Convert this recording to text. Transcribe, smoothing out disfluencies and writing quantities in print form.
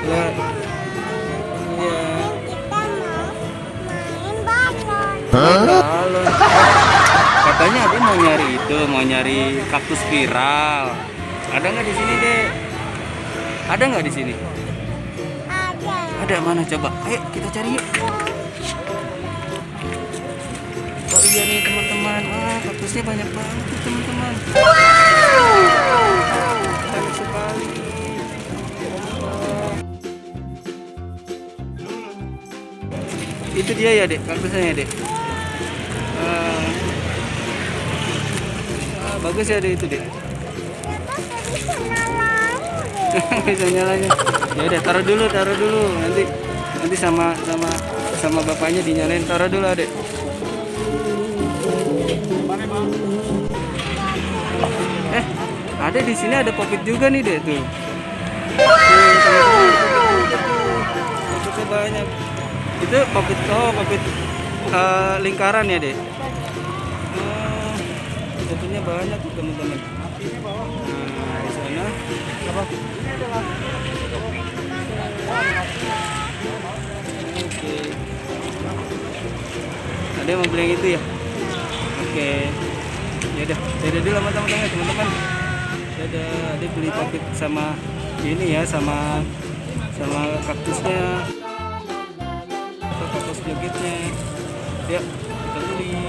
Lah, iya. Main balon. Katanya dia mau nyari itu, mau nyari kaktus viral. Ada nggak di sini, Dek? Ada nggak di sini? Ada mana coba? Ayo kita cari yuk. Oh iya nih teman-teman, kaktusnya banyak banget nih, teman-teman. Banyak sekali. Itu dia ya, Dek, kaktusnya ya, Dek. Bagus ya, Dek, itu, Dek. Bisa nyalanya. Ya udah, taruh dulu. Nanti sama bapaknya dinyalain. Taruh dulu, Adek. Ada di sini ada popit juga nih, Dek, tuh. Popitnya banyak. Itu popit, popit lingkaran ya, Dek. Popitnya banyak tuh, teman-teman. Nah, di sana apa? Oke. Ada yang mau beli yang itu ya? Oke. Ya udah dulu sama teman-teman. Ada beli popit sama ini ya, sama kaktusnya, atau kaktus jogetnya. Ya, kita beli.